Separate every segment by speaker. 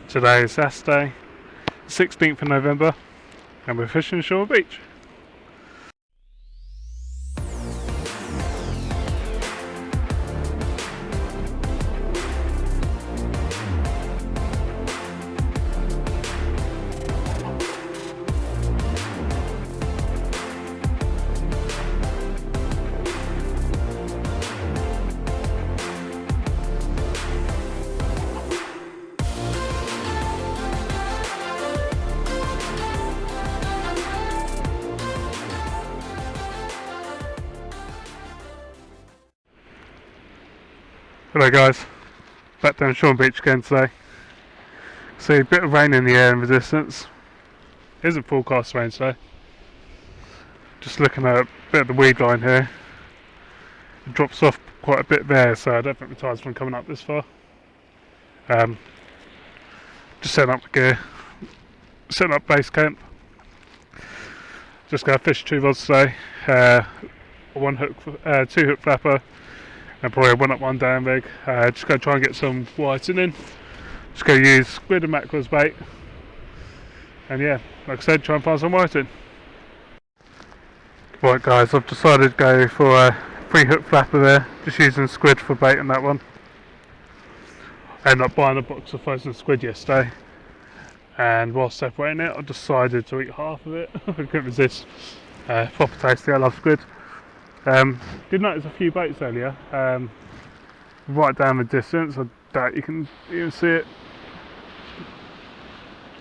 Speaker 1: Today is Saturday, 16th of November, and we're fishing Shoreham Beach. Hello guys, back down Shoreham Beach again today. See a bit of rain in the air in the distance. Isn't forecast rain today. Just looking at a bit of the weed line here. It drops off quite a bit there, so I don't think the tide's been coming up this far. Just setting up the gear, setting up base camp. Just going to fish 2 rods today. One hook, 2 hook flapper, and probably a 1 up 1 down rig. Just going to try and get some whiting in. Just going to use squid and mackerel as bait. And yeah, like I said, try and find some whiting. Right guys, I've decided to go for a 3 hook flapper there. Just using squid for bait on that one. I ended up buying a box of frozen squid yesterday. And while separating it, I decided to eat half of it. I couldn't resist. Proper tasty, I love squid. Did notice a few baits earlier, right down the distance. I doubt you can even see it.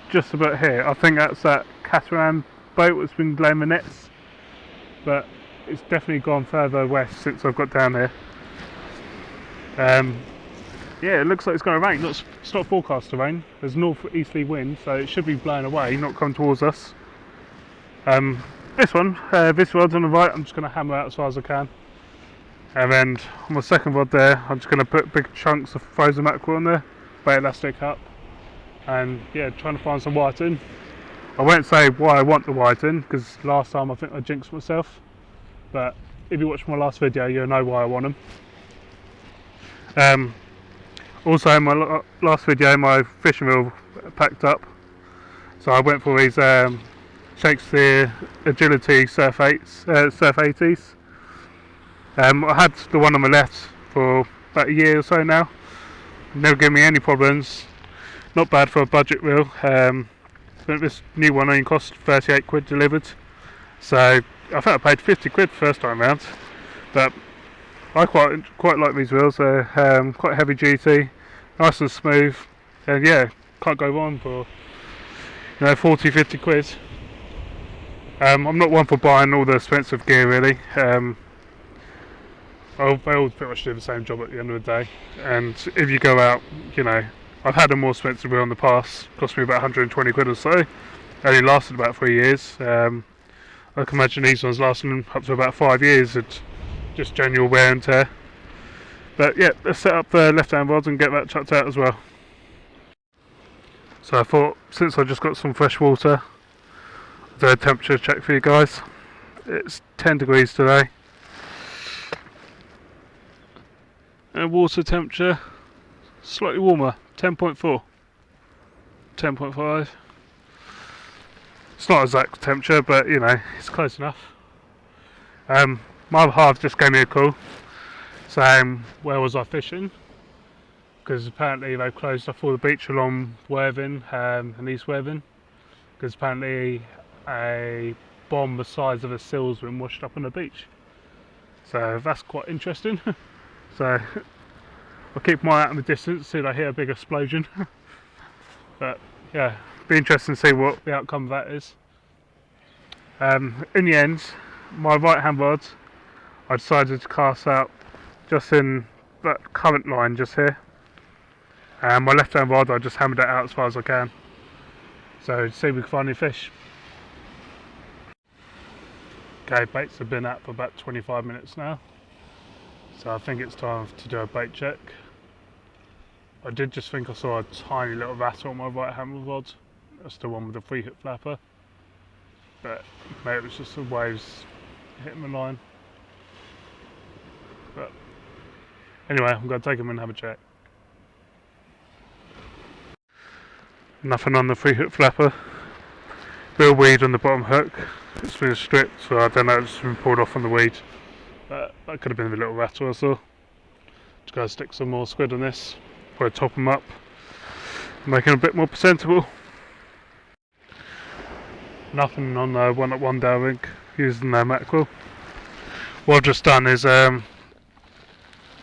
Speaker 1: Just about here. I think that's that catamaran boat that's been laying the nets, but it's definitely gone further west since I've got down here. Yeah, it looks like it's going to rain. It's not forecast to rain. There's north-easterly wind, so it should be blowing away, not come towards us. This rod's on the right. I'm just going to hammer out as far as I can. And then on my second rod there, I'm just going to put big chunks of frozen mackerel on there, bait elastic up, and yeah, trying to find some whiting. I won't say why I want the whiting, because last time I think I jinxed myself. But if you watch my last video, you'll know why I want them. Also, in my last video, my fishing reel packed up, so I went for these Shakespeare Agility Surf 80s. I had the one on my left for about a year or so now. Never given me any problems. Not bad for a budget reel. This new one only cost 38 quid delivered, so I think I paid 50 quid first time round. But I quite like these reels. They're quite heavy duty, nice and smooth, and yeah, can't go wrong for 40-50 quid. I'm not one for buying all the expensive gear really. They all pretty much do the same job at the end of the day, and if you go out, I've had a more expensive reel in the past, cost me about 120 quid or so, only lasted about 3 years. I can imagine these ones lasting up to about 5 years. It's just general wear and tear. But yeah, let's set up the left hand rods and get that chucked out as well. So I thought, since I just got some fresh water, I'll do a temperature check for you guys. It's 10 degrees today. And water temperature, slightly warmer, 10.4, 10.5. It's not exact temperature, but it's close enough. My other half just gave me a call saying where was I fishing, because apparently they've closed off all the beach along Worthing and East Worthing, because apparently a bomb the size of a sill's been washed up on the beach. So that's quite interesting. So I'll keep my eye out in the distance, see if I hear a big explosion. But yeah, be interesting to see what the outcome of that is. In the end, my right hand rod I decided to cast out just in that current line just here, and my left hand rod I just hammered it out as far as I can, so see if we can find any fish. Okay, baits have been out for about 25 minutes now, so I think it's time to do a bait check. I did just think I saw a tiny little rattle on my right hand rod. That's the one with the 3 hook flapper, but maybe it was just the waves hitting the line. But anyway, I'm going to take them and have a check. Nothing on the 3-hook flapper. Bit of weed on the bottom hook. It's been stripped, so I don't know, it's been pulled off on the weed. But that could have been a little rattle I saw. Just gotta stick some more squid on this. Probably top them up, make them a bit more presentable. Nothing on the 1-up 1-down rig using the mackerel. What I've just done is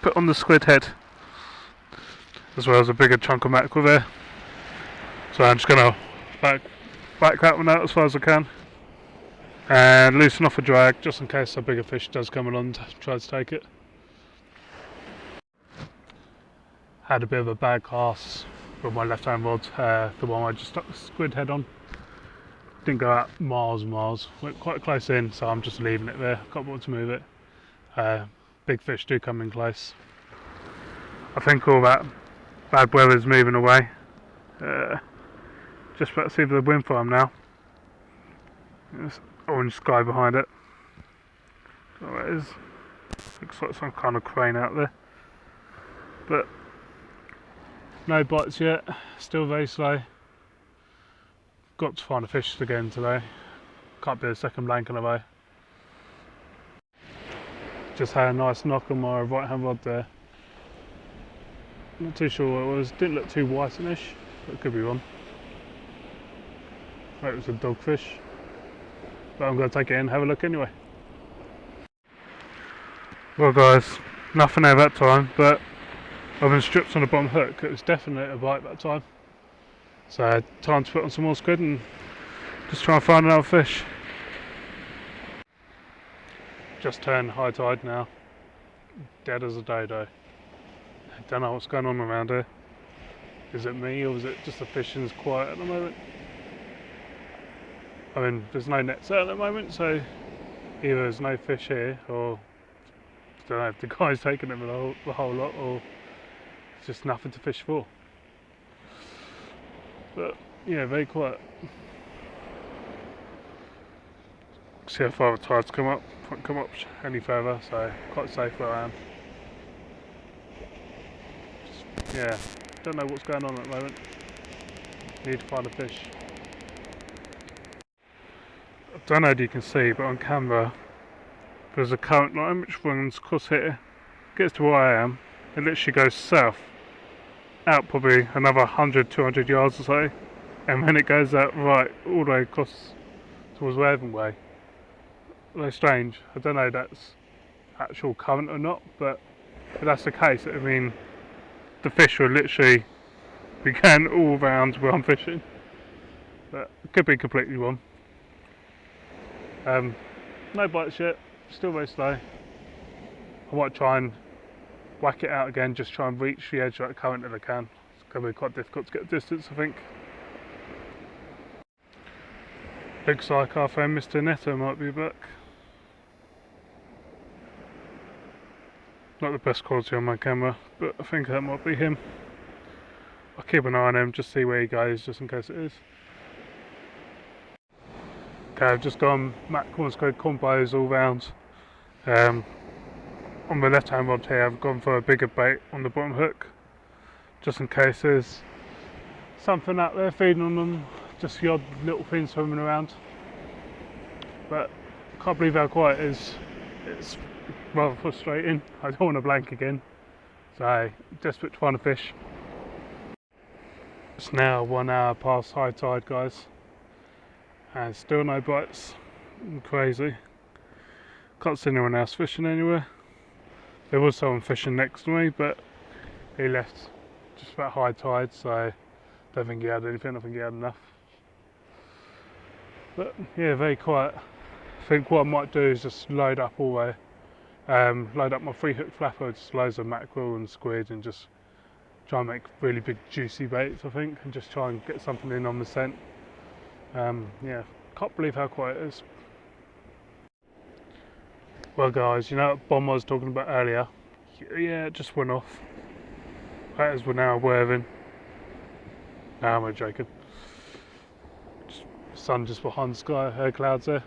Speaker 1: put on the squid head, as well as a bigger chunk of mackerel there. So I'm just going to back that one out as far as I can and loosen off a drag just in case a bigger fish does come along and try to take it. Had a bit of a bad cast with my left hand rod, the one I just stuck the squid head on. Didn't go out miles and miles, went quite close in, so I'm just leaving it there. Got to move it. Big fish do come in close. I think all that bad weather's moving away. Just about to see the wind farm now. There's orange sky behind it. Oh, it is. Looks like some kind of crane out there. But no bites yet. Still very slow. Got to find a fish again today. Can't be a second blank in a row. Just had a nice knock on my right hand rod there. Not too sure what it was. Didn't look too whitenish, but it could be one. It was a dogfish, but I'm going to take it in and have a look anyway. Well guys, nothing there that time, but I've been stripped on the bottom hook. It was definitely a bite that time. So time to put on some more squid and just try and find another fish. Just turned high tide now. Dead as a dodo. Don't know what's going on around here. Is it me or is it just the fishing's quiet at the moment? I mean, there's no nets out at the moment, so either there's no fish here, or I don't know if the guy's taking them the whole lot, or it's just nothing to fish for. But yeah, very quiet. See how far the tides come up. Won't come up any further, so quite safe where I am. Yeah, don't know what's going on at the moment. Need to find a fish. I don't know if you can see, but on camera there's a current line which runs across here, gets to where I am, it literally goes south, out probably another 100-200 yards or so, and then it goes out right all the way across towards Shoreham way. Very strange. I don't know if that's actual current or not, but if that's the case, I mean the fish will literally be going all round where I'm fishing, but it could be completely wrong. No bites yet, still very slow. I might try and whack it out again, just try and reach the edge of that current if I can. It's going to be quite difficult to get distance, I think. Looks like our friend Mr. Netto might be back. Not the best quality on my camera, but I think that might be him. I'll keep an eye on him, just see where he goes, just in case it is. Okay, I've just gone mackerel and squid combos all round. On the left hand rod here I've gone for a bigger bait on the bottom hook, just in case there's something out there feeding on them, just the odd little thing swimming around. But I can't believe how quiet it is. It's rather frustrating. I don't want to blank again, so desperate to find a fish. It's now 1 hour past high tide, guys, and still no bites. Crazy. Can't see anyone else fishing anywhere. There was someone fishing next to me, but he left just about high tide, so I don't think he had anything. I think he had enough. But yeah, very quiet. I think what I might do is just load up all the way. Load up my 3-hook flapper, just loads of mackerel and squid, and just try and make really big juicy baits, I think, and just try and get something in on the scent. Yeah, can't believe how quiet it is. Well guys, you know that bomb I was talking about earlier? Yeah, it just went off. That is, we're now whirring. No, I'm joking. Sun just behind the sky, clouds there.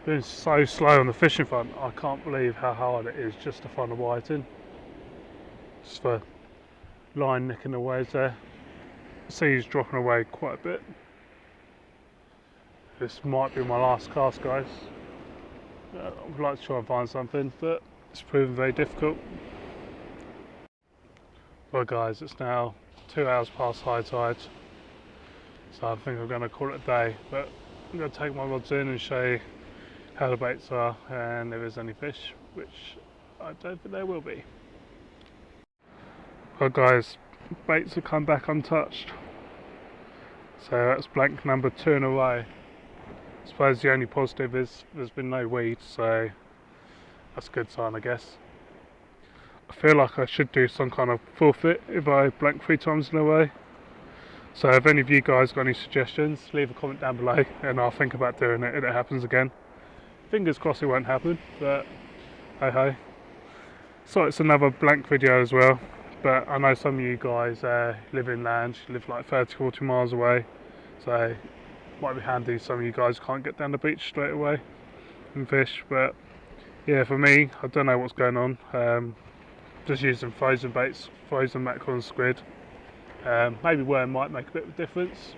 Speaker 1: Been so slow on the fishing front, I can't believe how hard it is just to find a whiting. Just for line nicking the waves there. sea's dropping away quite a bit. This might be my last cast, guys. I would like to try and find something, but it's proven very difficult. Well guys, it's now 2 hours past high tide, so I think I'm going to call it a day, but I'm going to take my rods in and show you how the baits are and if there's any fish, which I don't think there will be. Well guys, baits have come back untouched, so that's blank number 2 in a row. I suppose the only positive is there's been no weed, so that's a good sign, I guess. I feel like I should do some kind of forfeit if I blank 3 times in a row. So if any of you guys got any suggestions, leave a comment down below and I'll think about doing it if it happens again. Fingers crossed it won't happen, but hey ho. So it's another blank video as well, but I know some of you guys live inland, live like 30-40 miles away, so might be handy. Some of you guys can't get down the beach straight away and fish, but yeah, for me, I don't know what's going on. Just using frozen baits, frozen mackerel and squid. Maybe worm might make a bit of a difference,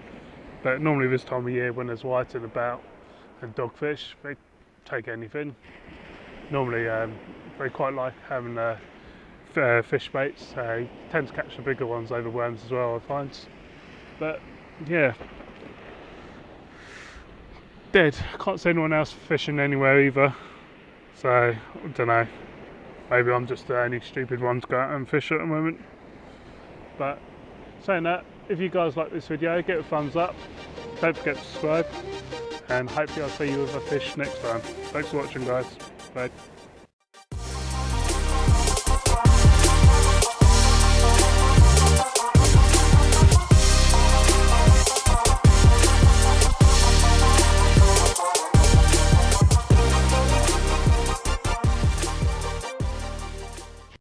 Speaker 1: but normally this time of year when there's whiting about and dogfish, they take anything. Normally they quite like having fish baits. Tend to catch the bigger ones over worms as well, I find. But yeah, dead. Can't see anyone else fishing anywhere either, so I don't know. Maybe I'm just the only stupid one to go out and fish at the moment. But saying that, if you guys like this video, give it a thumbs up. Don't forget to subscribe, and hopefully I'll see you with a fish next time. Thanks for watching, guys. Bye.